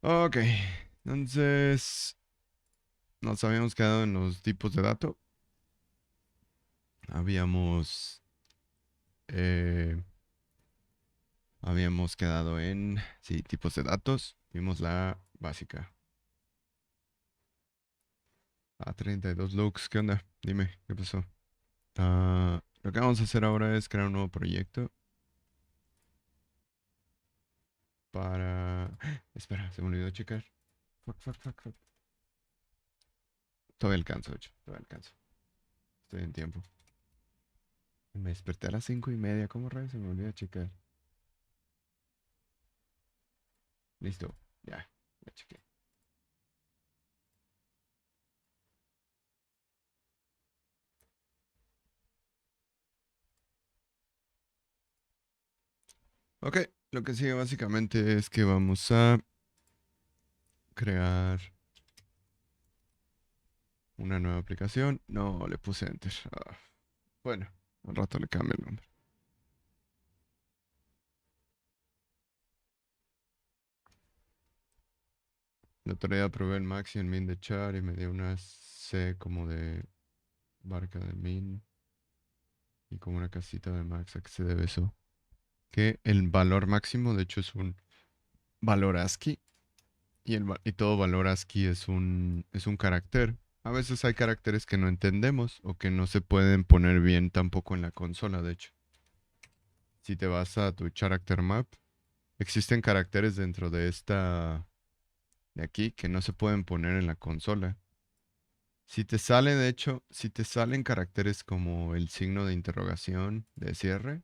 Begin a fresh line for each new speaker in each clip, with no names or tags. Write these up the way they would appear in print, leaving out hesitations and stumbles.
Ok, entonces nos habíamos quedado en los tipos de dato. Habíamos, eh, habíamos quedado en, sí, tipos de datos. Vimos la básica. A 32 looks, ¿qué onda? Dime, ¿qué pasó? Lo que vamos a hacer ahora es crear un nuevo proyecto para... Espera, se me olvidó checar. Fuck, fuck, fuck, fuck. Todavía alcanzo, de hecho, todavía alcanzo. Estoy en tiempo. Me desperté a las 5:30. ¿Cómo rayos se me olvidó checar? Listo, ya chequé. Ok, lo que sigue básicamente es que vamos a crear una nueva aplicación. No, le puse enter. Bueno, al rato le cambio el nombre. El otro día probé el max y el min de char y me dio una C como de barca de min y como una casita de max. ¿A qué se debe eso? Que el valor máximo, de hecho, es un valor ASCII y todo valor ASCII es un carácter. A veces hay caracteres que no entendemos o que no se pueden poner bien tampoco en la consola, de hecho. Si te vas a tu character map, existen caracteres dentro de esta de aquí que no se pueden poner en la consola. Si te sale, de hecho, si te salen caracteres como el signo de interrogación de cierre,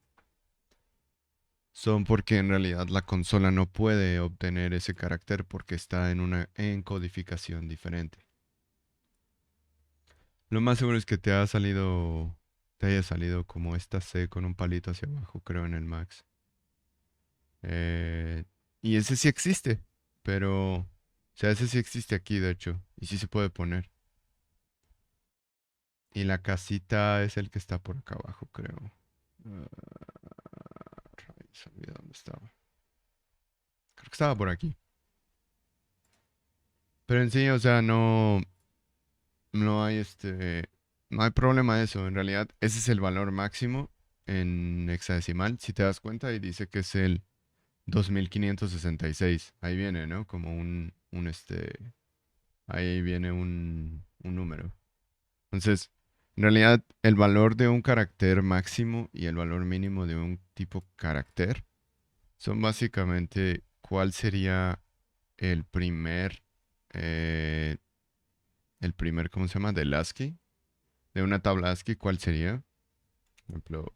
son porque en realidad la consola no puede obtener ese carácter porque está en una encodificación diferente. Lo más seguro es que te haya salido como esta C con un palito hacia abajo, creo, en el max. Eh, y ese sí existe, pero, o sea, ese sí existe aquí, de hecho, y sí se puede poner. Y la casita es el que está por acá abajo, creo. Rayos, olvidé dónde estaba. Creo que estaba por aquí. Pero en sí, o sea, no hay no hay problema de eso. En realidad, ese es el valor máximo en hexadecimal. Si te das cuenta, y dice que es el 2566. Ahí viene, ¿no? Como ahí viene un número. Entonces, en realidad, el valor de un carácter máximo y el valor mínimo de un tipo carácter son básicamente cuál sería el eh, primer, ¿cómo se llama? Del ASCII. De una tabla ASCII, ¿cuál sería? Por ejemplo,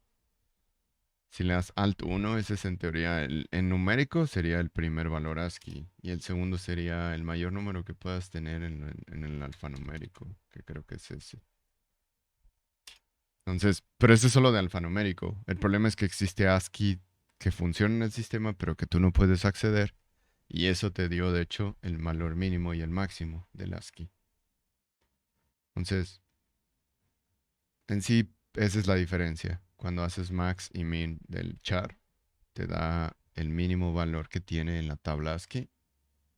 si le das Alt 1, ese es en teoría en numérico sería el primer valor ASCII. Y el segundo sería el mayor número que puedas tener en el alfanumérico, que creo que es ese. Entonces, pero ese es solo de alfanumérico. El problema es que existe ASCII que funciona en el sistema, pero que tú no puedes acceder. Y eso te dio, de hecho, el valor mínimo y el máximo del ASCII. Entonces, en sí, esa es la diferencia. Cuando haces max y min del char, te da el mínimo valor que tiene en la tabla ASCII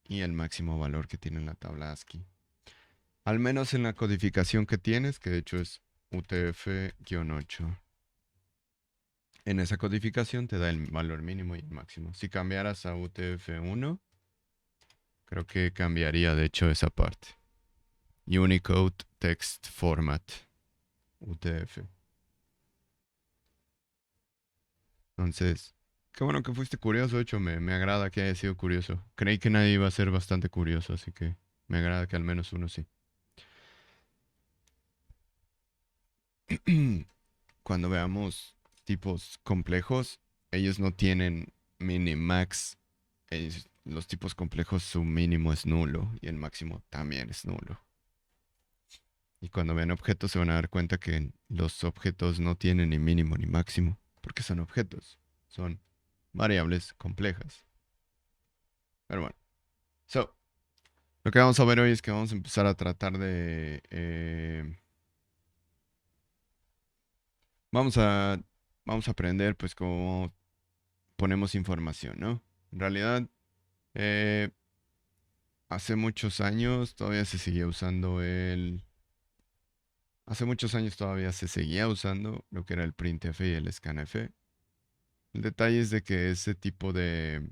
y el máximo valor que tiene en la tabla ASCII. Al menos en la codificación que tienes, que de hecho es UTF-8. En esa codificación te da el valor mínimo y el máximo. Si cambiaras a UTF-1, creo que cambiaría de hecho esa parte. Unicode Text Format, UTF. Entonces, qué bueno que fuiste curioso, de hecho, me agrada que hayas sido curioso. Creí que nadie iba a ser bastante curioso, así que me agrada que al menos uno sí. Cuando veamos tipos complejos, ellos no tienen minimax. Los tipos complejos, su mínimo es nulo y el máximo también es nulo. Y cuando vean objetos se van a dar cuenta que los objetos no tienen ni mínimo ni máximo, porque son objetos, son variables complejas. Pero bueno, so, lo que vamos a ver hoy es que vamos a empezar a tratar de... vamos a, vamos a aprender pues cómo ponemos información, ¿no? En realidad, eh, hace muchos años todavía se seguía usando Hace muchos años todavía se seguía usando lo que era el printf y el scanf. El detalle es de que ese tipo de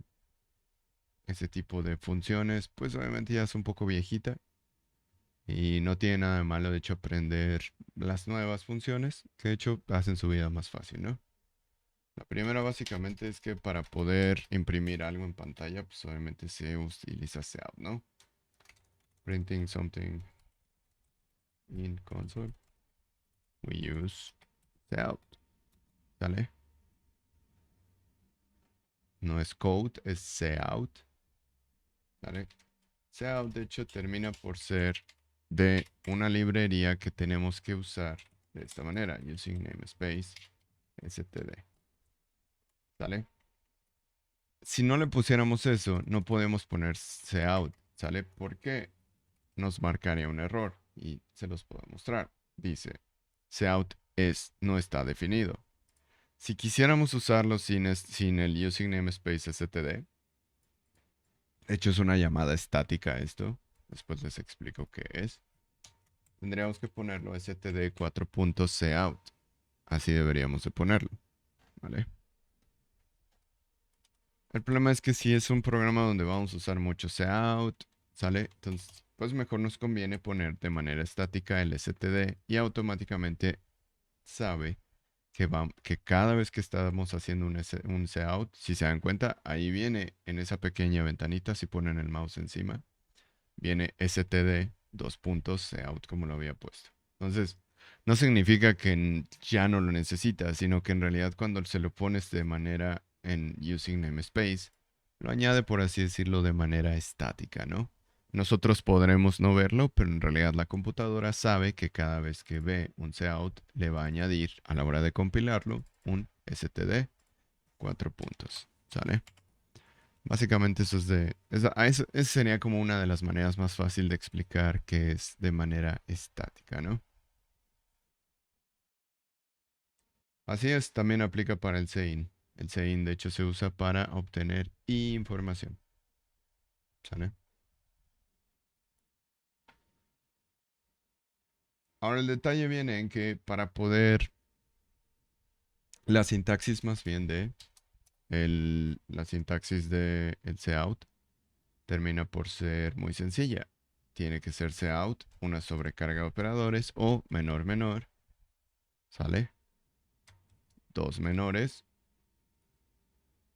funciones, pues obviamente ya es un poco viejita y no tiene nada de malo, de hecho, aprender las nuevas funciones, que de hecho hacen su vida más fácil, ¿no? La primera básicamente es que para poder imprimir algo en pantalla, pues obviamente se utiliza Cout, ¿no? Printing something in console, we use Cout, ¿sale? No es code, es Cout, ¿sale? Cout de hecho termina por ser de una librería que tenemos que usar de esta manera, using namespace std, ¿sale? Si no le pusiéramos eso, no podemos poner Cout, ¿sale? ¿Por qué? Nos marcaría un error y se los puedo mostrar. Dice, Cout no está definido. Si quisiéramos usarlo sin el using namespace std, de hecho es una llamada estática esto, después les explico qué es. Tendríamos que ponerlo std 4.cout. Así deberíamos de ponerlo, ¿vale? El problema es que si es un programa donde vamos a usar mucho cout, ¿sale? Entonces, pues mejor nos conviene poner de manera estática el std y automáticamente sabe que cada vez que estamos haciendo un cout, si se dan cuenta, ahí viene en esa pequeña ventanita, si ponen el mouse encima, viene std dos puntos cout como lo había puesto. Entonces, no significa que ya no lo necesitas, sino que en realidad cuando se lo pones de manera en using namespace, lo añade, por así decirlo, de manera estática, ¿no? Nosotros podremos no verlo, pero en realidad la computadora sabe que cada vez que ve un cout le va a añadir a la hora de compilarlo un std 4 puntos, ¿sale? Básicamente eso es esa sería como una de las maneras más fácil de explicar que es de manera estática, ¿no? Así es, también aplica para el sein. El sein de hecho se usa para obtener información, ¿sale? Ahora el detalle viene en que para poder, la sintaxis más bien la sintaxis de el cout termina por ser muy sencilla. Tiene que ser cout, una sobrecarga de operadores o menor menor, ¿sale? Dos menores.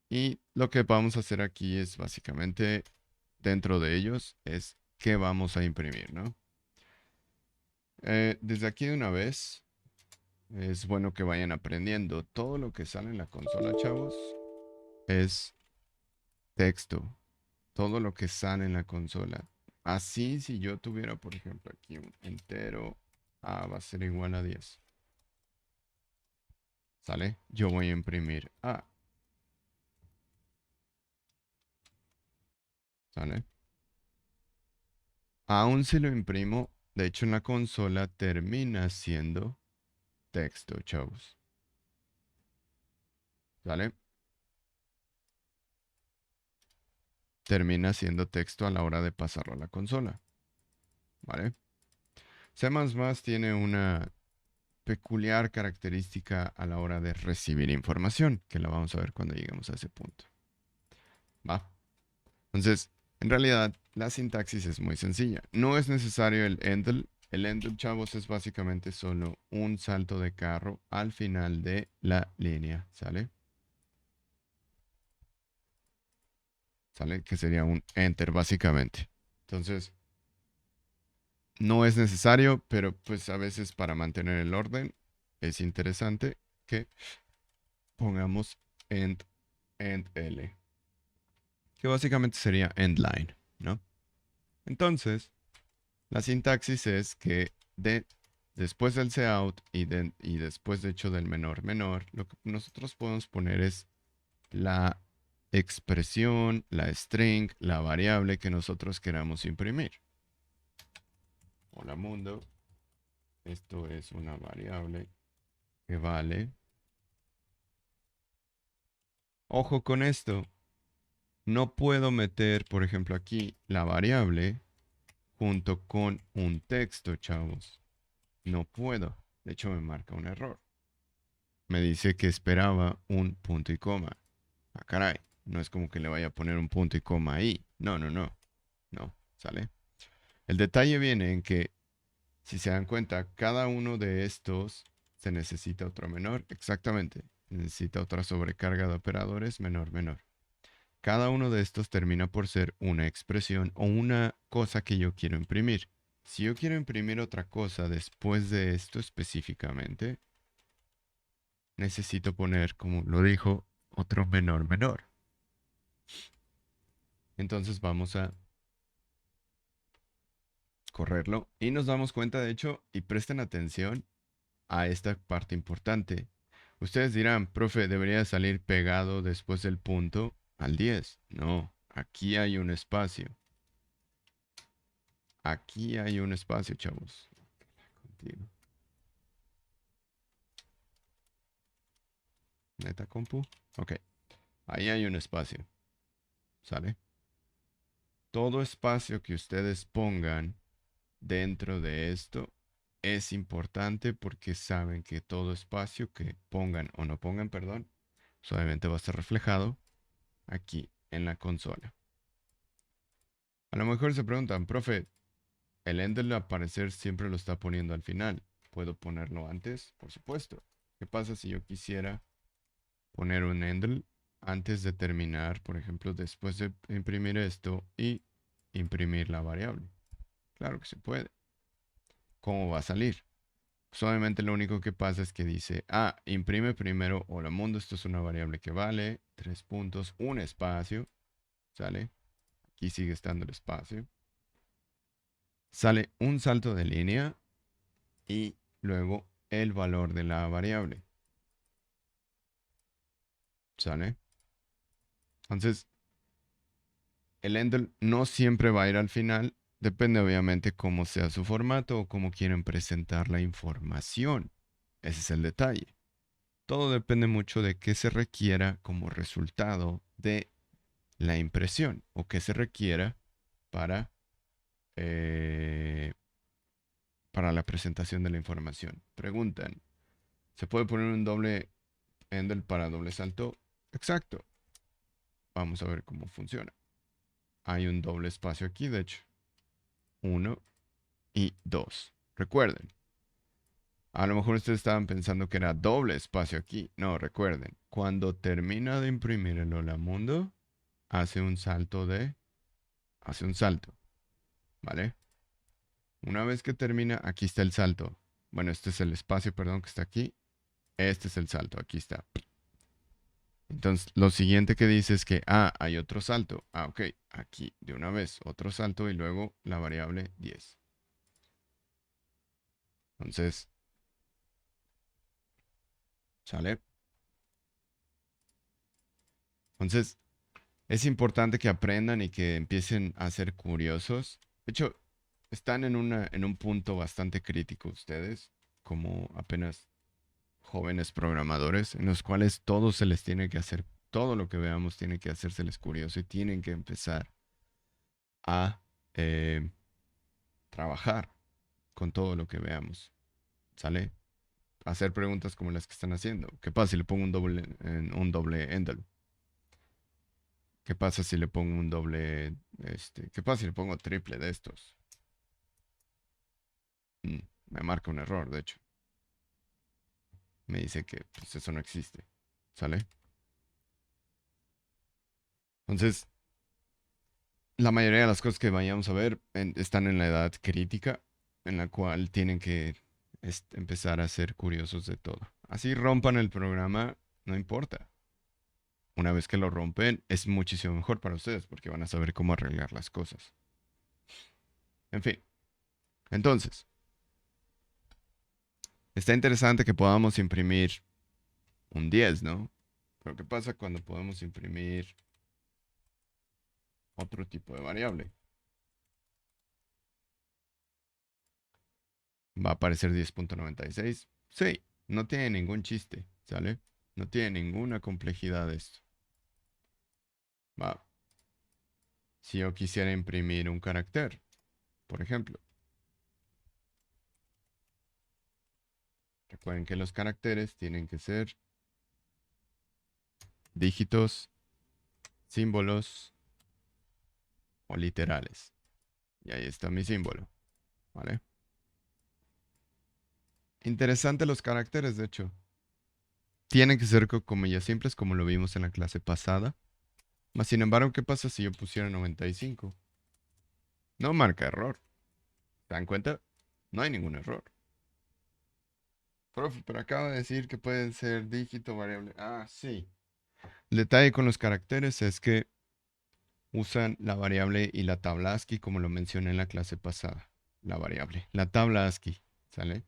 Y lo que vamos a hacer aquí es básicamente, dentro de ellos, es qué vamos a imprimir, ¿no? Desde aquí de una vez, es bueno que vayan aprendiendo. Todo lo que sale en la consola, chavos, es texto. Todo lo que sale en la consola. Así, si yo tuviera, por ejemplo, aquí un entero, A va a ser igual a 10. ¿Sale? Yo voy a imprimir A. ¿Sale? Aún si lo imprimo, de hecho en la consola termina siendo texto, chavos. ¿Sale? Termina siendo texto a la hora de pasarlo a la consola. ¿Vale? C++ tiene una peculiar característica a la hora de recibir información, que la vamos a ver cuando lleguemos a ese punto. ¿Va? Entonces, en realidad, la sintaxis es muy sencilla. No es necesario el endl. El endl, chavos, es básicamente solo un salto de carro al final de la línea. ¿Sale? ¿Sale? Que sería un enter, básicamente. Entonces, no es necesario, pero pues a veces para mantener el orden es interesante que pongamos end L, que básicamente sería endline, ¿no? Entonces, la sintaxis es que después del cout y después de hecho del menor menor, lo que nosotros podemos poner es la expresión, la string, la variable que nosotros queramos imprimir. Hola mundo, esto es una variable que vale. Ojo con esto. no puedo meter, por ejemplo, aquí la variable junto con un texto, chavos. No puedo. De hecho, me marca un error. Me dice que esperaba un punto y coma. Ah, caray. No es como que le vaya a poner un punto y coma ahí. No, no, no. No, ¿sale? El detalle viene en que, si se dan cuenta, cada uno de estos se necesita otro menor. Exactamente. Necesita otra sobrecarga de operadores menor, menor. Cada uno de estos termina por ser una expresión o una cosa que yo quiero imprimir. Si yo quiero imprimir otra cosa después de esto específicamente, necesito poner, como lo dijo, otro menor menor. Entonces vamos a correrlo y nos damos cuenta, de hecho, y presten atención a esta parte importante. Ustedes dirán, profe, debería salir pegado después del punto al 10. No, aquí hay un espacio. Aquí hay un espacio, chavos. Contigo. Neta compu. Ok, ahí hay un espacio. ¿Sale? Todo espacio que ustedes pongan dentro de esto es importante porque saben que todo espacio que pongan o no pongan, perdón, solamente va a estar reflejado aquí en la consola. A lo mejor se preguntan, profe, el Ender al parecer siempre lo está poniendo al final. ¿Puedo ponerlo antes? Por supuesto. ¿Qué pasa si yo quisiera poner un Ender antes de terminar, por ejemplo, después de imprimir esto y imprimir la variable? Claro que se puede. ¿Cómo va a salir? Solamente lo único que pasa es que dice, imprime primero hola mundo, esto es una variable que vale 3 puntos, un espacio, ¿sale? Aquí sigue estando el espacio. Sale un salto de línea y luego el valor de la variable, ¿sale? Entonces, el Ender no siempre va a ir al final, depende obviamente cómo sea su formato o cómo quieren presentar la información. Ese es el detalle. Todo depende mucho de qué se requiera como resultado de la impresión o qué se requiera para, eh, para la presentación de la información. Preguntan, ¿se puede poner un doble handle para doble salto? Exacto. Vamos a ver cómo funciona. Hay un doble espacio aquí, de hecho. 1 y 2. Recuerden, a lo mejor ustedes estaban pensando que era doble espacio aquí. No, recuerden, cuando termina de imprimir el Hola Mundo, hace un salto, ¿vale? Una vez que termina, aquí está el salto. Bueno, este es el espacio, perdón, que está aquí. Este es el salto, aquí está. Entonces, lo siguiente que dice es que, hay otro salto. Ok, aquí de una vez, otro salto y luego la variable 10. Entonces, ¿sale? Entonces, es importante que aprendan y que empiecen a ser curiosos. De hecho, están en un punto bastante crítico ustedes, como apenas jóvenes programadores, en los cuales todo se les tiene que hacer, todo lo que veamos tiene que hacérseles curioso y tienen que empezar a eh, trabajar con todo lo que veamos, ¿sale? Hacer preguntas como las que están haciendo. ¿Qué pasa si le pongo un doble envelope? ¿Qué pasa si le pongo un doble, qué pasa si le pongo triple de estos? Me marca un error, de hecho. Me dice que pues, eso no existe, ¿sale? Entonces, la mayoría de las cosas que vayamos a ver están en la edad crítica, en la cual tienen que empezar a ser curiosos de todo. Así rompan el programa, no importa. Una vez que lo rompen, es muchísimo mejor para ustedes porque van a saber cómo arreglar las cosas. En fin, entonces, está interesante que podamos imprimir un 10, ¿no? Pero ¿qué pasa cuando podemos imprimir otro tipo de variable? ¿Va a aparecer 10.96? Sí, no tiene ningún chiste, ¿sale? No tiene ninguna complejidad esto. Va. Si yo quisiera imprimir un carácter, por ejemplo. Recuerden que los caracteres tienen que ser dígitos, símbolos o literales. Y ahí está mi símbolo, ¿vale? Interesante los caracteres, de hecho. Tienen que ser con comillas simples como lo vimos en la clase pasada. Mas, sin embargo, ¿qué pasa si yo pusiera 95? No marca error. ¿Se dan cuenta? No hay ningún error. Profe, pero acaba de decir que pueden ser dígito, variable. Ah, sí. El detalle con los caracteres es que usan la variable y la tabla ASCII como lo mencioné en la clase pasada. La variable. La tabla ASCII, ¿sale?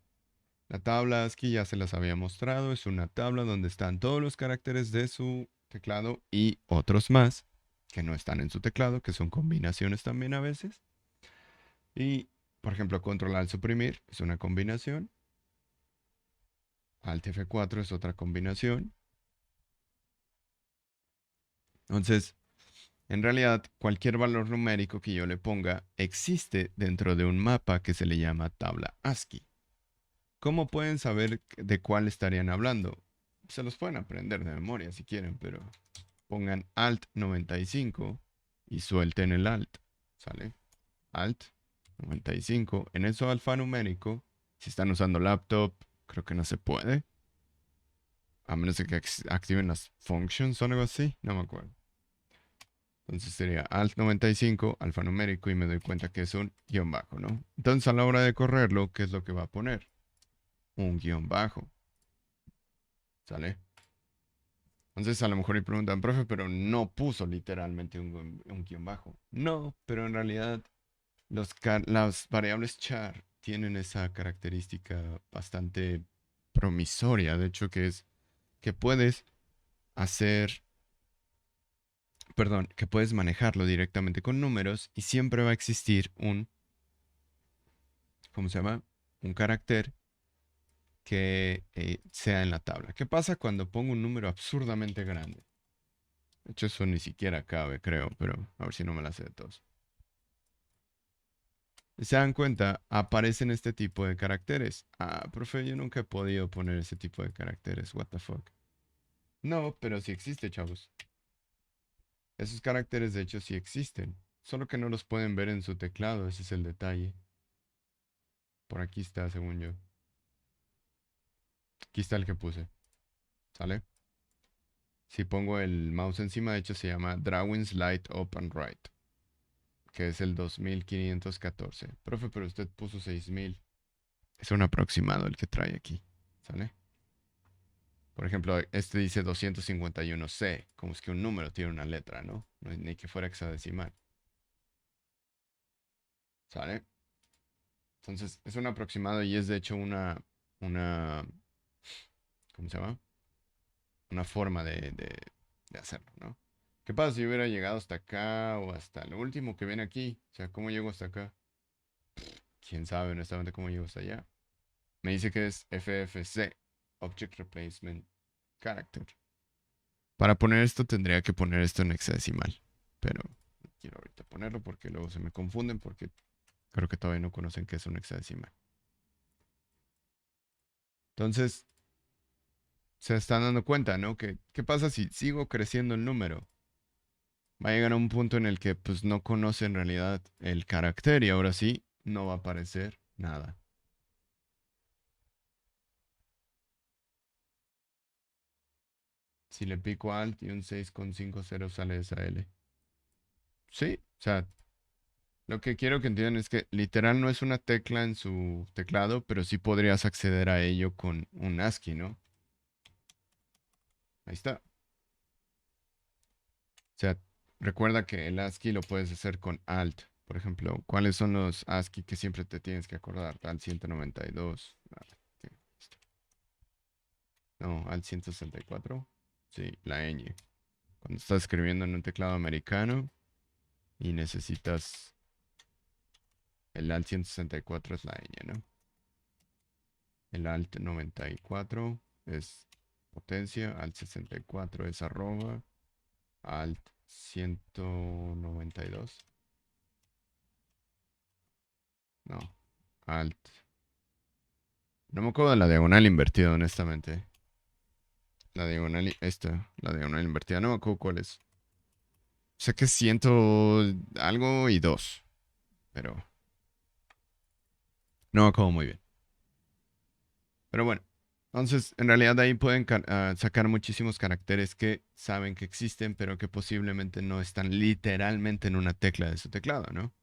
La tabla ASCII ya se las había mostrado. Es una tabla donde están todos los caracteres de su teclado y otros más que no están en su teclado, que son combinaciones también a veces. Y, por ejemplo, control al suprimir es una combinación. Alt F4 es otra combinación. Entonces, en realidad, cualquier valor numérico que yo le ponga existe dentro de un mapa que se le llama tabla ASCII. ¿Cómo pueden saber de cuál estarían hablando? Se los pueden aprender de memoria si quieren, pero pongan Alt 95 y suelten el Alt. ¿Sale? Alt 95. En eso alfanumérico, si están usando laptop, creo que no se puede. A menos de que activen las functions o algo así. No me acuerdo. Entonces sería alt 95, alfanumérico, y me doy cuenta que es un guión bajo, ¿no? Entonces a la hora de correrlo, ¿qué es lo que va a poner? Un guión bajo. ¿Sale? Entonces a lo mejor me preguntan, profe, pero no puso literalmente un guión bajo. No, pero en realidad las variables char tienen esa característica bastante promisoria. De hecho, que es que puedes hacer, perdón, que puedes manejarlo directamente con números y siempre va a existir un, ¿cómo se llama? Un carácter que sea en la tabla. ¿Qué pasa cuando pongo un número absurdamente grande? De hecho, eso ni siquiera cabe, creo, pero a ver si no me la sé de todos. ¿Se dan cuenta? Aparecen este tipo de caracteres. Ah, profe, yo nunca he podido poner ese tipo de caracteres. What the fuck. No, pero sí existe, chavos. Esos caracteres, de hecho, sí existen. Solo que no los pueden ver en su teclado. Ese es el detalle. Por aquí está, según yo. Aquí está el que puse. ¿Sale? Si pongo el mouse encima, de hecho, se llama Drawing Slide Up and Right, que es el 2514. Profe, pero usted puso 6000. Es un aproximado el que trae aquí. ¿Sale? Por ejemplo, este dice 251C, como es que un número tiene una letra, ¿no? Ni que fuera hexadecimal. ¿Sale? Entonces, es un aproximado y es de hecho una, ¿cómo se llama? Una forma de hacerlo, ¿no? ¿Qué pasa si hubiera llegado hasta acá o hasta el último que viene aquí? O sea, ¿cómo llego hasta acá? ¿Quién sabe honestamente cómo llego hasta allá? Me dice que es FFC, Object Replacement Character. Para poner esto tendría que poner esto en hexadecimal, pero no quiero ahorita ponerlo porque luego se me confunden porque creo que todavía no conocen qué es un hexadecimal. Entonces, se están dando cuenta, ¿no? ¿Qué pasa si sigo creciendo el número? Va a llegar a un punto en el que pues no conoce en realidad el carácter y ahora sí no va a aparecer nada. Si le pico Alt y un 6,50 sale esa L. Sí, o sea, lo que quiero que entiendan es que literal no es una tecla en su teclado, pero sí podrías acceder a ello con un ASCII, ¿no? Ahí está. O sea, recuerda que el ASCII lo puedes hacer con Alt. Por ejemplo, ¿cuáles son los ASCII que siempre te tienes que acordar? Alt 192. No, Alt 164. Sí, la ñ. Cuando estás escribiendo en un teclado americano y necesitas el Alt 164 es la ñ, ¿no? El Alt 94 es potencia, Alt 64 es arroba, Alt 192 Alt. No me acuerdo de la diagonal invertida, honestamente. La diagonal, esta, la diagonal invertida, no me acuerdo cuál es. Sé que siento algo y 2, pero no me acuerdo muy bien. Pero bueno, entonces en realidad de ahí pueden sacar muchísimos caracteres que saben que existen, pero que posiblemente no están literalmente en una tecla de su teclado, ¿no?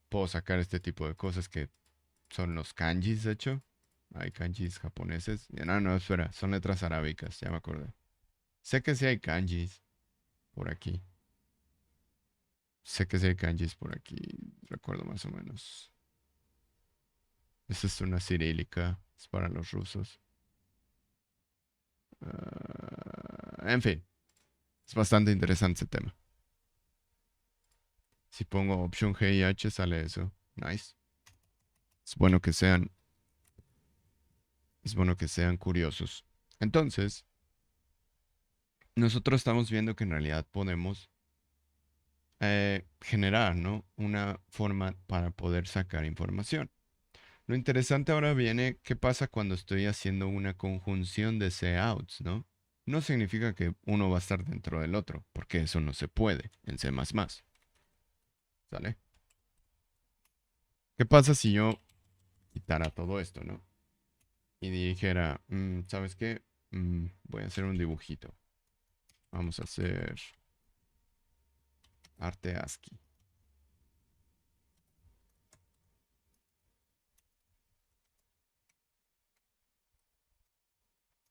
Puedo sacar este tipo de cosas que son los kanjis, de hecho. Hay kanjis japoneses. No, no, espera, son letras arábicas, ya me acordé. Sé que sí hay kanjis por aquí. Sé que sí hay kanjis por aquí, recuerdo más o menos. Esta es una cirílica, es para los rusos. En fin, es bastante interesante ese tema. Si pongo option G y H sale eso. Nice. Es bueno que sean, es bueno que sean curiosos. Entonces, nosotros estamos viendo que en realidad podemos generar, ¿no? Una forma para poder sacar información. Lo interesante ahora viene, ¿qué pasa cuando estoy haciendo una conjunción de couts, ¿no? No significa que uno va a estar dentro del otro, porque eso no se puede en C++. ¿Sale? ¿Qué pasa si yo quitara todo esto, ¿no? Y dijera, ¿sabes qué? Voy a hacer un dibujito. Vamos a hacer arte ASCII.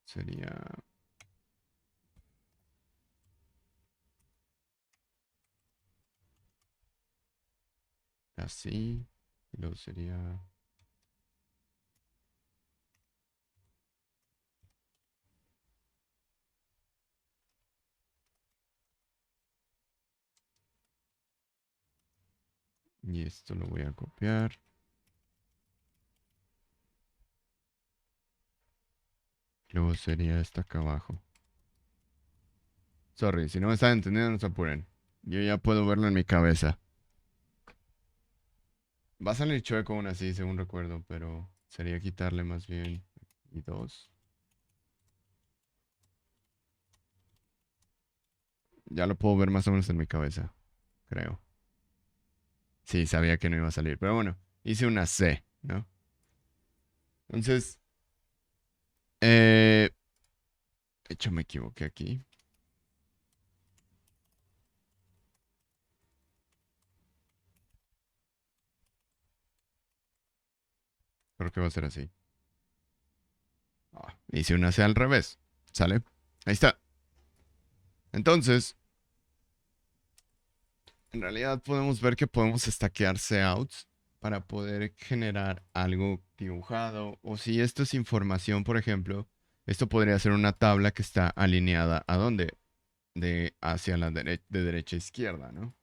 Sería así. Y luego sería y esto lo voy a copiar. Luego sería esta acá abajo. Sorry, si no me están entendiendo, no se apuren. Yo ya puedo verlo en mi cabeza. Va a salir chueco aún así, según recuerdo, pero sería quitarle más bien y 2. Ya lo puedo ver más o menos en mi cabeza, creo. Sí, sabía que no iba a salir, pero bueno, hice una C, ¿no? Entonces, de hecho me equivoqué aquí. Creo que va a ser así. Hice una C al revés, ¿sale? Ahí está. Entonces, en realidad podemos ver que podemos stackear outs para poder generar algo dibujado. O si esto es información, por ejemplo, esto podría ser una tabla que está alineada ¿a dónde? De hacia la de derecha a izquierda, ¿no?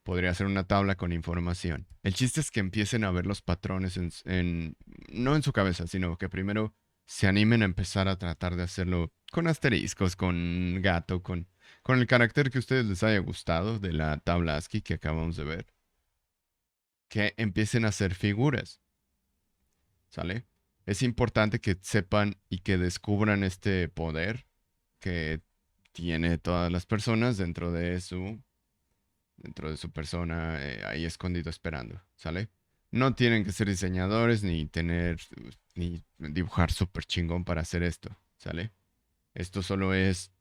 Podría ser una tabla con información. El chiste es que empiecen a ver los patrones no en su cabeza, sino que primero se animen a empezar a tratar de hacerlo con asteriscos, con gato, con el carácter que a ustedes les haya gustado de la tabla ASCII que acabamos de ver. Que empiecen a hacer figuras, ¿sale? Es importante que sepan y que descubran este poder que tiene todas las personas dentro de su persona, ahí escondido esperando, ¿sale? No tienen que ser diseñadores ni dibujar súper chingón para hacer esto, ¿sale? Esto solo es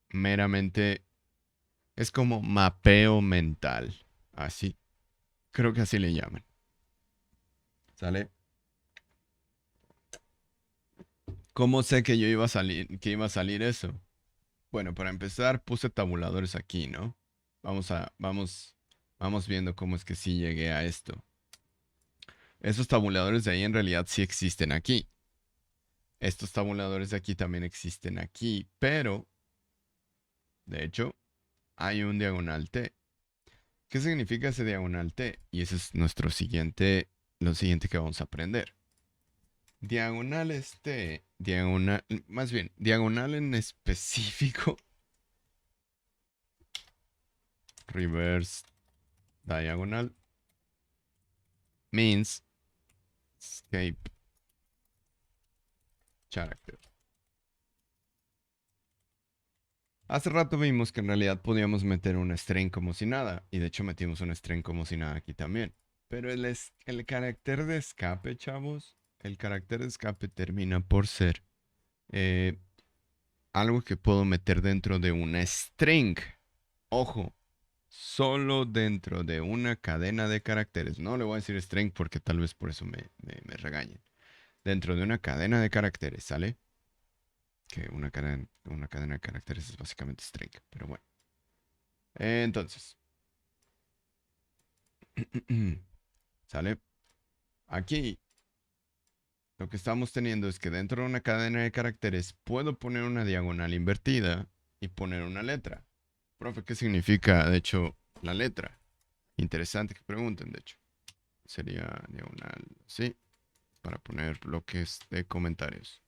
meramente, es como mapeo mental, así, creo que así le llaman, ¿sale? ¿Cómo sé que iba a salir eso? Bueno, para empezar puse tabuladores aquí, ¿no? Vamos viendo cómo es que sí llegué a esto. Esos tabuladores de ahí en realidad sí existen aquí. Estos tabuladores de aquí también existen aquí, pero de hecho hay un diagonal T. ¿Qué significa ese diagonal T? Y ese es lo siguiente que vamos a aprender. Diagonal T, más bien, diagonal en específico, reverse diagonal, means Escape character. Hace rato vimos que en realidad podíamos meter un string como si nada. Y de hecho metimos un string como si nada aquí también. Pero el carácter de escape, chavos. El carácter de escape termina por ser eh, algo que puedo meter dentro de una string. Ojo, solo dentro de una cadena de caracteres. No le voy a decir string porque tal vez por eso me regañen. Dentro de una cadena de caracteres, ¿sale? Que una cadena de caracteres es básicamente string, pero bueno. Entonces, ¿sale? Aquí lo que estamos teniendo es que dentro de una cadena de caracteres puedo poner una diagonal invertida y poner una letra. Profe, ¿qué significa, de hecho, la letra? Interesante que pregunten, de hecho. Sería diagonal, sí, para poner bloques de comentarios.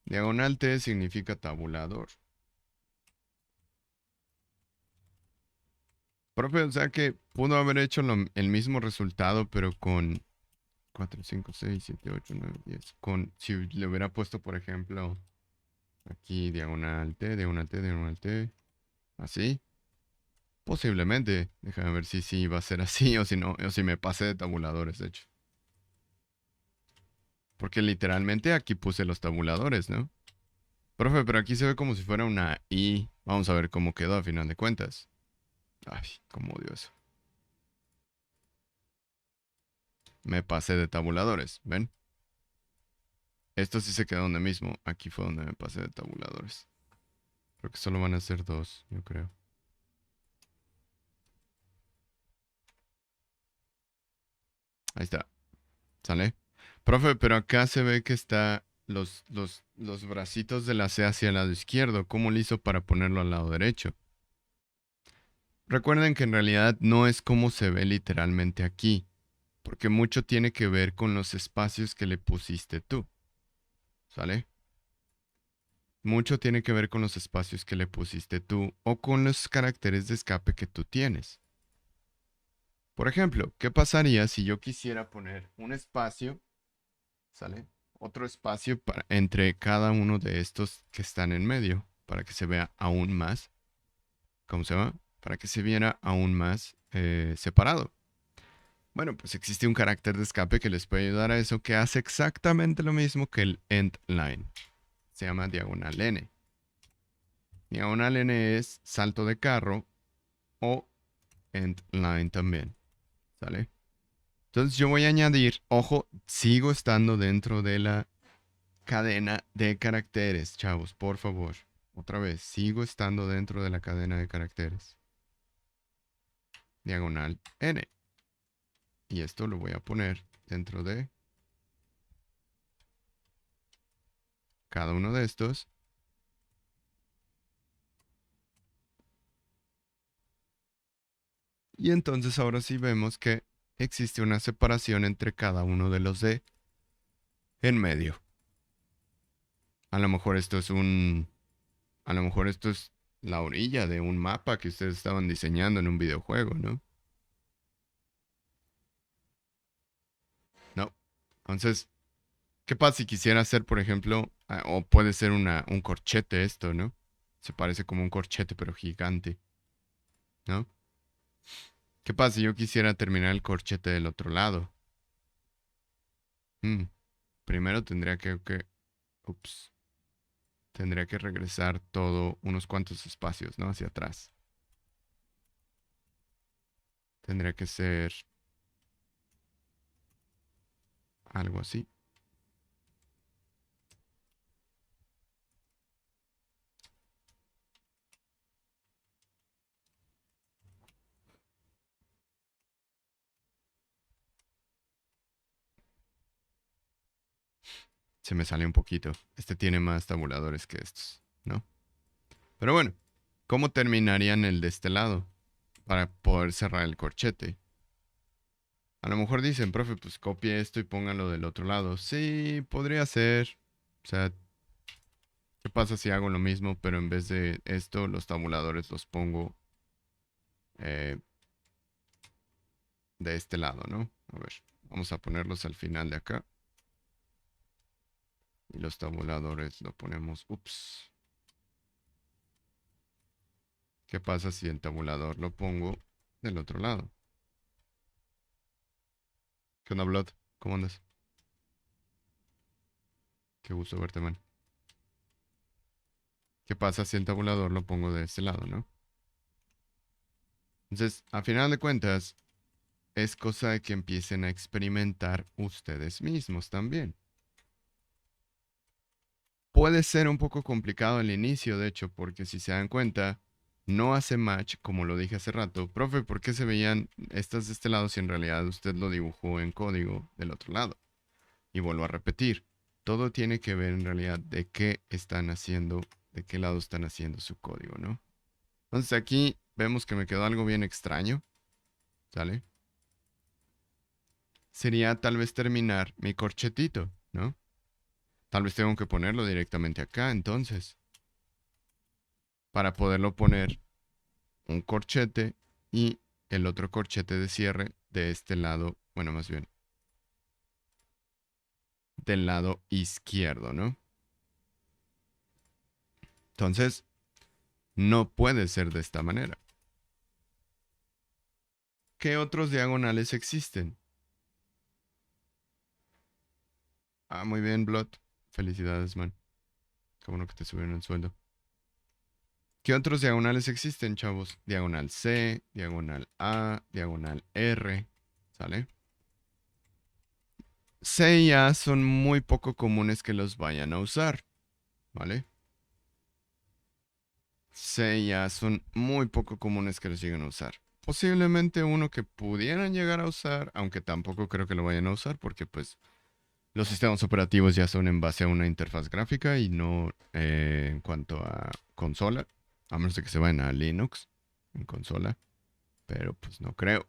Diagonal T significa tabulador. Profe, o sea que pudo haber hecho el mismo resultado, pero con 4, 5, 6, 7, 8, 9, 10. Si le hubiera puesto, por ejemplo, aquí diagonal T, diagonal T, diagonal T. Así. Posiblemente. Déjame ver si sí va a ser así o si no, o si me pasé de tabuladores, de hecho. Porque literalmente aquí puse los tabuladores, ¿no? Profe, pero aquí se ve como si fuera una I. Vamos a ver cómo quedó a final de cuentas. Ay, cómo odio eso. Me pasé de tabuladores, ¿ven? Esto sí se quedó donde mismo. Aquí fue donde me pasé de tabuladores. Creo que solo van a ser dos, yo creo. Ahí está. ¿Sale? Profe, pero acá se ve que está los bracitos de la C hacia el lado izquierdo. ¿Cómo le hizo para ponerlo al lado derecho? Recuerden que en realidad no es como se ve literalmente aquí, porque mucho tiene que ver con los espacios que le pusiste tú. ¿Sale? Mucho tiene que ver con los espacios que le pusiste tú o con los caracteres de escape que tú tienes. Por ejemplo, ¿qué pasaría si yo quisiera poner un espacio, ¿sale? Otro espacio entre cada uno de estos que están en medio, para que se vea aún más, ¿cómo se llama? Para que se viera aún más separado. Bueno, pues existe un carácter de escape que les puede ayudar a eso, que hace exactamente lo mismo que el end line. Se llama diagonal n. Diagonal n es salto de carro o end line también, ¿sale? Entonces yo voy a añadir, ojo, sigo estando dentro de la cadena de caracteres, chavos, por favor. Otra vez, sigo estando dentro de la cadena de caracteres. Diagonal n. Y esto lo voy a poner dentro de cada uno de estos. Y entonces ahora sí vemos que existe una separación entre cada uno de los de en medio. A lo mejor esto es a lo mejor esto es la orilla de un mapa que ustedes estaban diseñando en un videojuego, ¿no? No. Entonces, ¿qué pasa si quisiera hacer, por ejemplo, o puede ser un corchete esto, ¿no? Se parece como un corchete, pero gigante, ¿no? ¿Qué pasa si yo quisiera terminar el corchete del otro lado? Mm, primero ups, tendría que regresar todo unos cuantos espacios, ¿no? Hacia atrás. Tendría que ser algo así. Se me sale un poquito. Este tiene más tabuladores que estos, ¿no? Pero bueno, ¿cómo terminarían el de este lado? Para poder cerrar el corchete. A lo mejor dicen, profe, pues copie esto y póngalo del otro lado. Sí, podría ser. O sea, ¿qué pasa si hago lo mismo, pero en vez de esto, los tabuladores los pongo eh, de este lado, ¿no? A ver, Vamos a ponerlos al final de acá. Y los tabuladores lo ponemos... Ups. ¿Qué pasa si el tabulador lo pongo del otro lado? ¿Qué onda, Blood? ¿Cómo andas? Qué gusto verte, man. ¿Qué pasa si el tabulador lo pongo de este lado, no? Entonces, a final de cuentas, es cosa de que empiecen a experimentar ustedes mismos también. Puede ser un poco complicado al inicio, de hecho, porque si se dan cuenta, no hace match, como lo dije hace rato. Profe, ¿por qué se veían estas de este lado si en realidad usted lo dibujó en código del otro lado? Y vuelvo a repetir, todo tiene que ver en realidad de qué están haciendo, de qué lado están haciendo su código, ¿no? Entonces aquí vemos que me quedó algo bien extraño, ¿sale? Sería tal vez terminar mi corchetito, ¿no? Tal vez tengo que ponerlo directamente acá, entonces, para poderlo poner un corchete y el otro corchete de cierre de este lado, bueno, más bien, del lado izquierdo, ¿no? Entonces, no puede ser de esta manera. ¿Qué otros diagonales existen? Ah, muy bien, Blood. Felicidades, man. Qué bueno que te subieron el sueldo. ¿Qué otros diagonales existen, chavos? Diagonal C, diagonal A, diagonal R, ¿sale? C y A son muy poco comunes que los vayan a usar, ¿vale? C y A son muy poco comunes que los lleguen a usar. Posiblemente uno que pudieran llegar a usar, aunque tampoco creo que lo vayan a usar porque pues los sistemas operativos ya son en base a una interfaz gráfica y no en cuanto a consola, a menos de que se vayan a Linux en consola, pero pues no creo.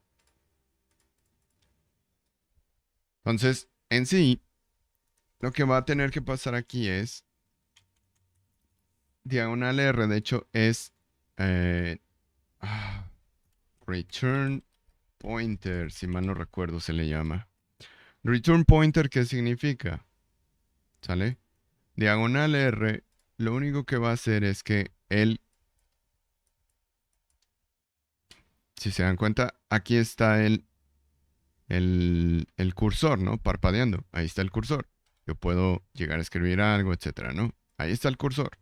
Entonces, en sí, lo que va a tener que pasar aquí es diagonal R, de hecho, es eh, ah, return pointer, si mal no recuerdo se le llama. Return pointer, ¿qué significa? ¿Sale? Diagonal R, lo único que va a hacer es que él, si se dan cuenta, aquí está el cursor, ¿no? Parpadeando. Ahí está el cursor. Yo puedo llegar a escribir algo, etcétera, ¿no? Ahí está el cursor.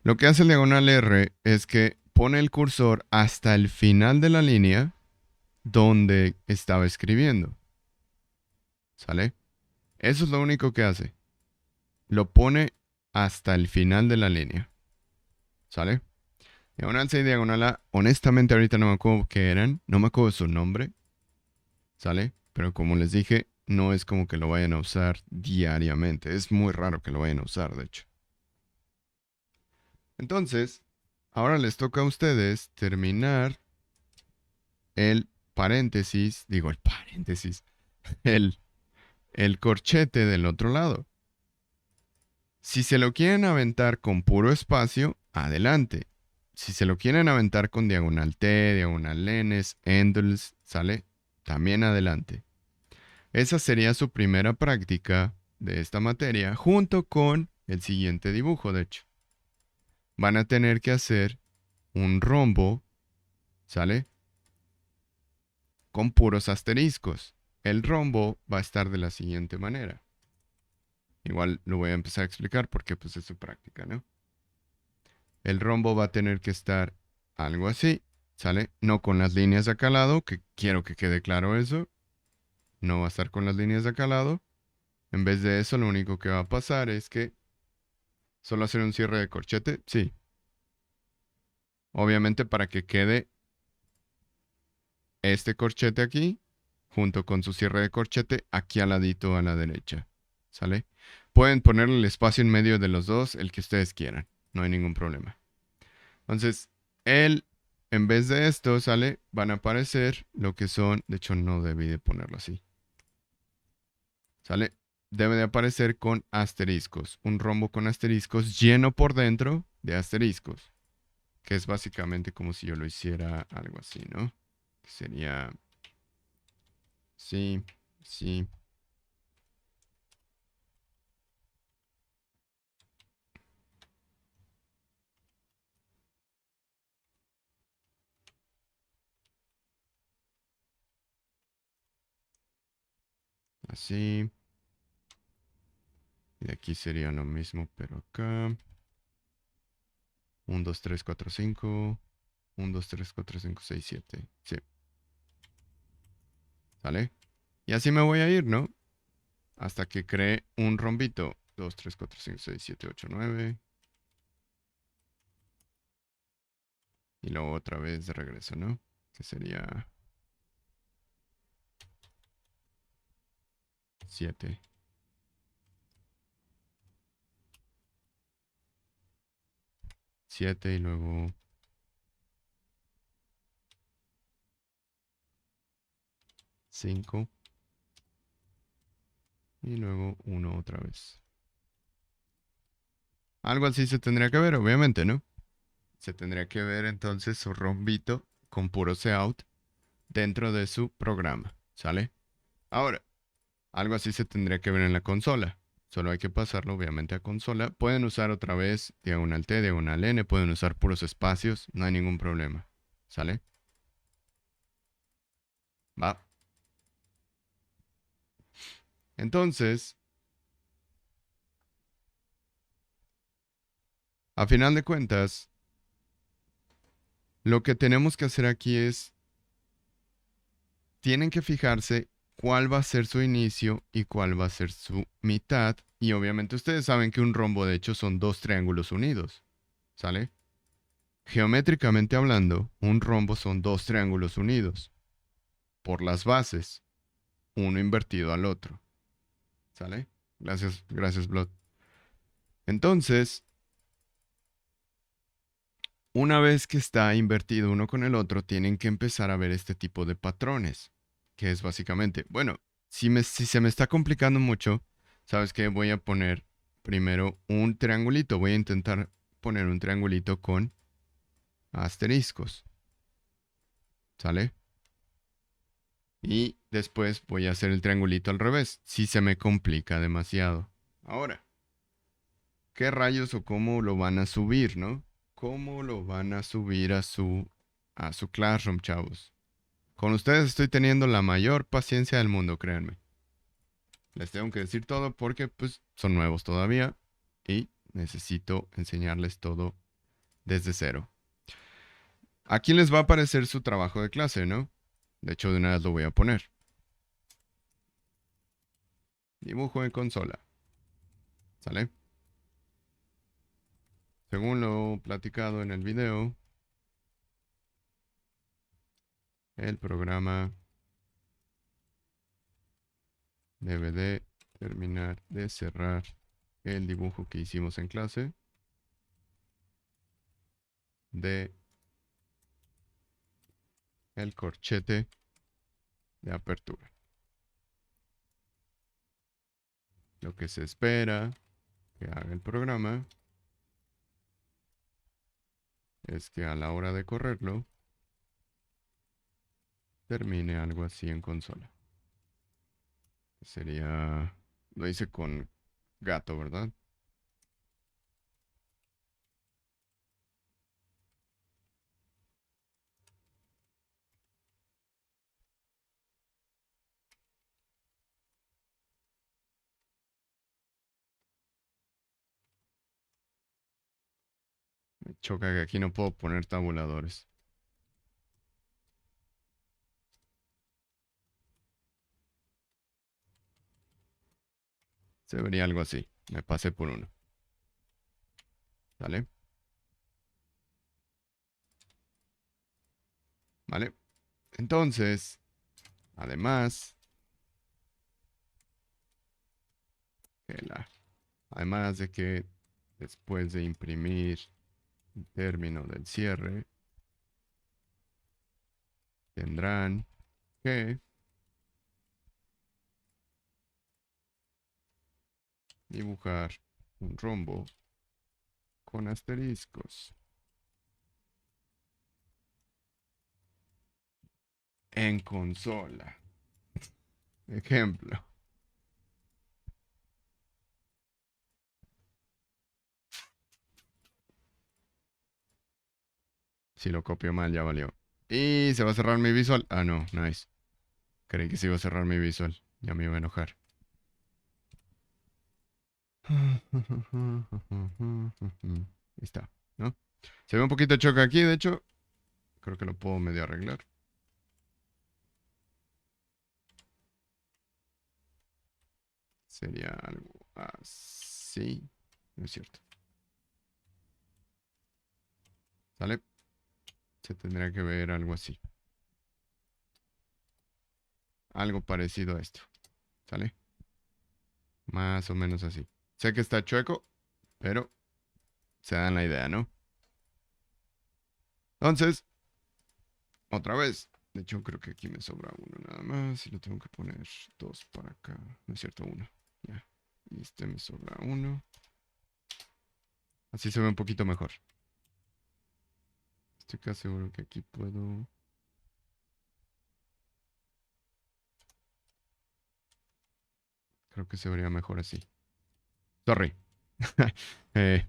Lo que hace el diagonal R es que pone el cursor hasta el final de la línea donde estaba escribiendo. ¿Sale? Eso es lo único que hace. Lo pone hasta el final de la línea. ¿Sale? Diagonal C y diagonal A. Honestamente ahorita no me acuerdo qué eran. No me acuerdo su nombre. ¿Sale? Pero como les dije, no es como que lo vayan a usar diariamente. Es muy raro que lo vayan a usar, de hecho. Entonces, ahora les toca a ustedes terminar el paréntesis, digo el paréntesis, el, el corchete del otro lado. Si se lo quieren aventar con puro espacio, adelante. Si se lo quieren aventar con diagonal T, diagonal Ns, endls, ¿sale? También adelante. Esa sería su primera práctica de esta materia, junto con el siguiente dibujo, de hecho. Van a tener que hacer un rombo, ¿sale? Con puros asteriscos. El rombo va a estar de la siguiente manera. Igual lo voy a empezar a explicar porque pues es su práctica, ¿no? El rombo va a tener que estar algo así, ¿sale? No con las líneas de acá al lado, que quiero que quede claro eso. No va a estar con las líneas de acá al lado. En vez de eso, lo único que va a pasar es que solo hacer un cierre de corchete, sí. Obviamente para que quede este corchete aquí, junto con su cierre de corchete, aquí al ladito a la derecha, ¿sale? Pueden ponerle el espacio en medio de los dos, el que ustedes quieran, no hay ningún problema. Entonces, en vez de esto, ¿sale? Van a aparecer lo que son, de hecho no debí de ponerlo así, ¿sale? Debe de aparecer con asteriscos, un rombo con asteriscos lleno por dentro de asteriscos, que es básicamente como si yo lo hiciera algo así, ¿no? Que sería Sí, sí. Así. Y aquí sería lo mismo, pero acá. 1, 2, 3, 4, 5. 1, 2, 3, 4, 5, 6, 7. Sí, ¿sale? Y así me voy a ir, ¿no? Hasta que cree un rombito. 2, 3, 4, 5, 6, 7, 8, 9. Y luego otra vez de regreso, ¿no? Que sería 7. 7 y luego 5. Y luego 1 otra vez. Algo así se tendría que ver, obviamente, ¿no? Se tendría que ver entonces su rombito con puro cout dentro de su programa, ¿sale? Ahora, algo así se tendría que ver en la consola. Solo hay que pasarlo obviamente a consola. Pueden usar otra vez diagonal T, diagonal N, pueden usar puros espacios, no hay ningún problema. ¿Sale? Va. Entonces, a final de cuentas, lo que tenemos que hacer aquí es, tienen que fijarse cuál va a ser su inicio y cuál va a ser su mitad. Y obviamente ustedes saben que un rombo de hecho son dos triángulos unidos. ¿Sale? Geométricamente hablando, un rombo son dos triángulos unidos por las bases, uno invertido al otro. ¿Sale? Gracias, gracias, Blood. Entonces, una vez que está invertido uno con el otro, tienen que empezar a ver este tipo de patrones, que es básicamente, bueno, si se me está complicando mucho, ¿sabes qué? Voy a poner primero un triangulito, voy a intentar poner un triangulito con asteriscos, ¿sale? Y después voy a hacer el triangulito al revés, si se me complica demasiado. Ahora, ¿qué rayos o cómo lo van a subir, no? ¿Cómo lo van a subir a su Classroom, chavos? Con ustedes estoy teniendo la mayor paciencia del mundo, créanme. Les tengo que decir todo porque pues son nuevos todavía y necesito enseñarles todo desde cero. Aquí les va a aparecer su trabajo de clase, ¿no? De hecho, de una vez lo voy a poner. Dibujo en consola. ¿Sale? Según lo platicado en el video, el programa debe de terminar de cerrar el dibujo que hicimos en clase de el corchete de apertura. Lo que se espera que haga el programa es que a la hora de correrlo termine algo así en consola. Sería, lo hice con gato, ¿verdad? Me choca que aquí no puedo poner tabuladores. Se vería algo así. Me pasé por uno. ¿Vale? ¿Vale? Entonces, además, además de que después de imprimir el término del cierre, tendrán que dibujar un rombo con asteriscos en consola. Ejemplo. Si lo copio mal, ya valió. Y se va a cerrar mi visual. Ah, no, nice. Creí que se iba a cerrar mi visual. Ya me iba a enojar. Ahí está, ¿no? Se ve un poquito de choque aquí, de hecho. Creo que lo puedo medio arreglar. Sería algo así. No es cierto. ¿Sale? Se tendría que ver algo así. Algo parecido a esto. ¿Sale? Más o menos así. Sé que está chueco, pero se dan la idea, ¿no? Entonces, otra vez. De hecho, creo que aquí me sobra uno nada más. Y lo tengo que poner dos para acá. No es cierto, uno. Ya. Y este me sobra uno. Así se ve un poquito mejor. Estoy casi seguro que aquí puedo. Creo que se vería mejor así. Sorry.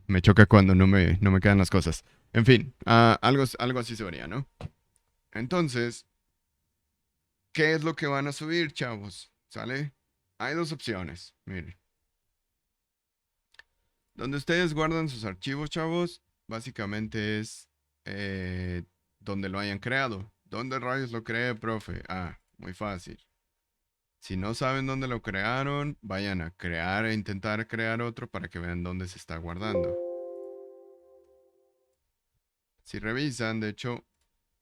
Me choca cuando no me quedan las cosas. En fin, algo así se vería, ¿no? Entonces, ¿qué es lo que van a subir, chavos? ¿Sale? Hay dos opciones. Miren. Donde ustedes guardan sus archivos, chavos, básicamente es donde lo hayan creado. ¿Dónde rayos lo creé, profe? Ah, muy fácil. Si no saben dónde lo crearon, vayan a crear e intentar crear otro para que vean dónde se está guardando. Si revisan, de hecho,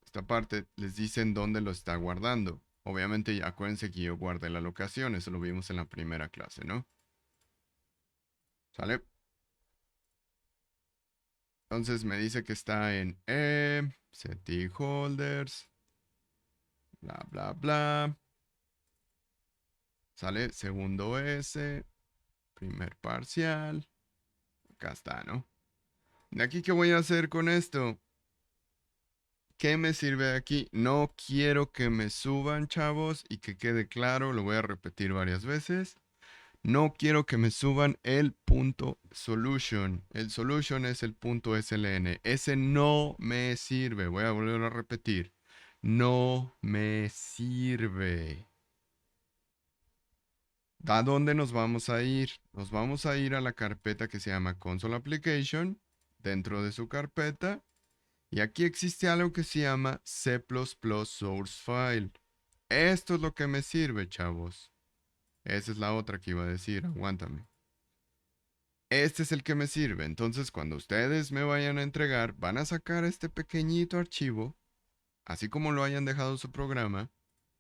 esta parte les dicen dónde lo está guardando. Obviamente, acuérdense que yo guardé la locación, eso lo vimos en la primera clase, ¿no? ¿Sale? Entonces me dice que está en setting holders, bla, bla, bla. ¿Sale? Segundo S, primer parcial. Acá está, ¿no? ¿De aquí qué voy a hacer con esto? ¿Qué me sirve de aquí? No quiero que me suban, chavos, y que quede claro, lo voy a repetir varias veces. No quiero que me suban el punto solution. El solution es el punto SLN. Ese no me sirve. Voy a volver a repetir. No me sirve. ¿A dónde nos vamos a ir? Nos vamos a ir a la carpeta que se llama Console Application. Dentro de su carpeta. Y aquí existe algo que se llama C++ Source File. Esto es lo que me sirve, chavos. Esa es la otra que iba a decir. Aguántame. Este es el que me sirve. Entonces, cuando ustedes me vayan a entregar, van a sacar este pequeñito archivo, así como lo hayan dejado en su programa,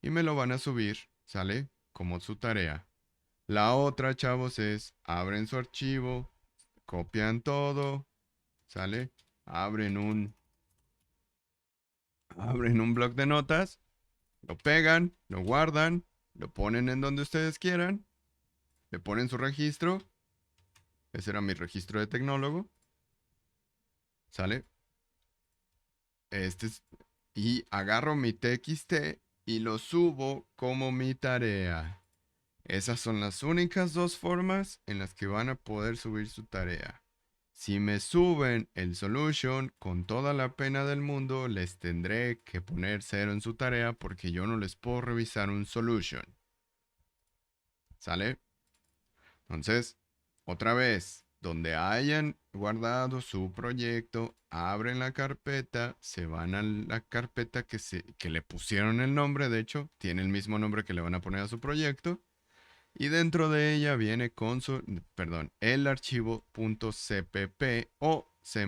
y me lo van a subir, ¿sale? Como su tarea. La otra, chavos, es abren su archivo, copian todo, ¿sale? Abren un, abren un bloc de notas, lo pegan, lo guardan, lo ponen en donde ustedes quieran, le ponen su registro. Ese era mi registro de tecnólogo, ¿sale? Este es, y agarro mi TXT y lo subo como mi tarea. Esas son las únicas dos formas en las que van a poder subir su tarea. Si me suben el solution, con toda la pena del mundo, les tendré que poner cero en su tarea porque yo no les puedo revisar un solution. ¿Sale? Entonces, otra vez, donde hayan guardado su proyecto, abren la carpeta, se van a la carpeta que le pusieron el nombre, de hecho, tiene el mismo nombre que le van a poner a su proyecto, y dentro de ella viene con su, perdón, el archivo .cpp o C++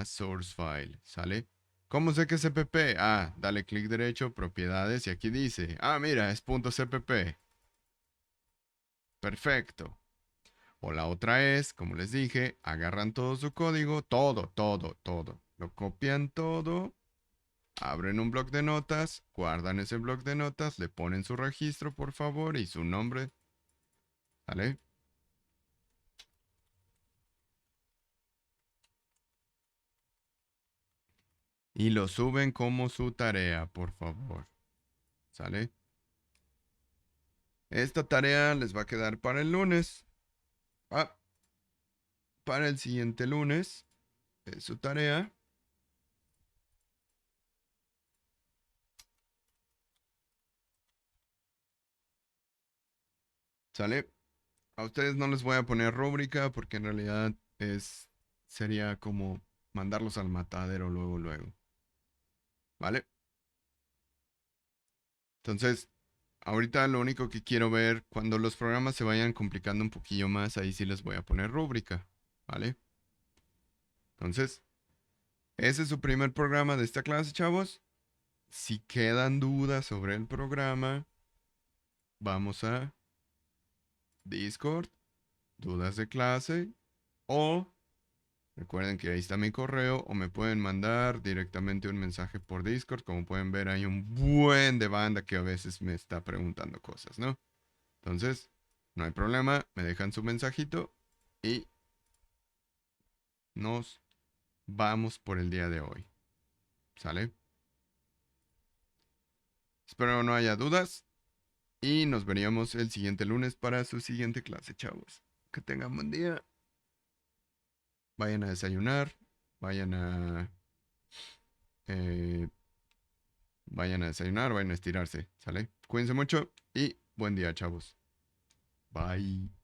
source file, ¿sale? ¿Cómo sé que es cpp? Ah, dale clic derecho, propiedades, y aquí dice, ah, mira, es .cpp. Perfecto. O la otra es, como les dije, agarran todo su código, todo, todo, todo. Lo copian todo, abren un bloc de notas, guardan ese bloc de notas, le ponen su registro, por favor, y su nombre. ¿Sale? Y lo suben como su tarea, por favor. ¿Sale? Esta tarea les va a quedar para el lunes. Ah, para el siguiente lunes es su tarea. ¿Sale? A ustedes no les voy a poner rúbrica porque en realidad sería como mandarlos al matadero luego, luego. ¿Vale? Entonces, ahorita lo único que quiero ver, cuando los programas se vayan complicando un poquillo más, ahí sí les voy a poner rúbrica. ¿Vale? Entonces, ese es su primer programa de esta clase, chavos. Si quedan dudas sobre el programa, vamos a Discord, dudas de clase, o recuerden que ahí está mi correo, o me pueden mandar directamente un mensaje por Discord. Como pueden ver, hay un buen de banda que a veces me está preguntando cosas, ¿no? Entonces, no hay problema, me dejan su mensajito y nos vamos por el día de hoy. ¿Sale? Espero no haya dudas y nos veríamos el siguiente lunes para su siguiente clase, chavos. Que tengan buen día. Vayan a desayunar, vayan a eh, vayan a desayunar, vayan a estirarse, ¿sale? Cuídense mucho y buen día, chavos. Bye.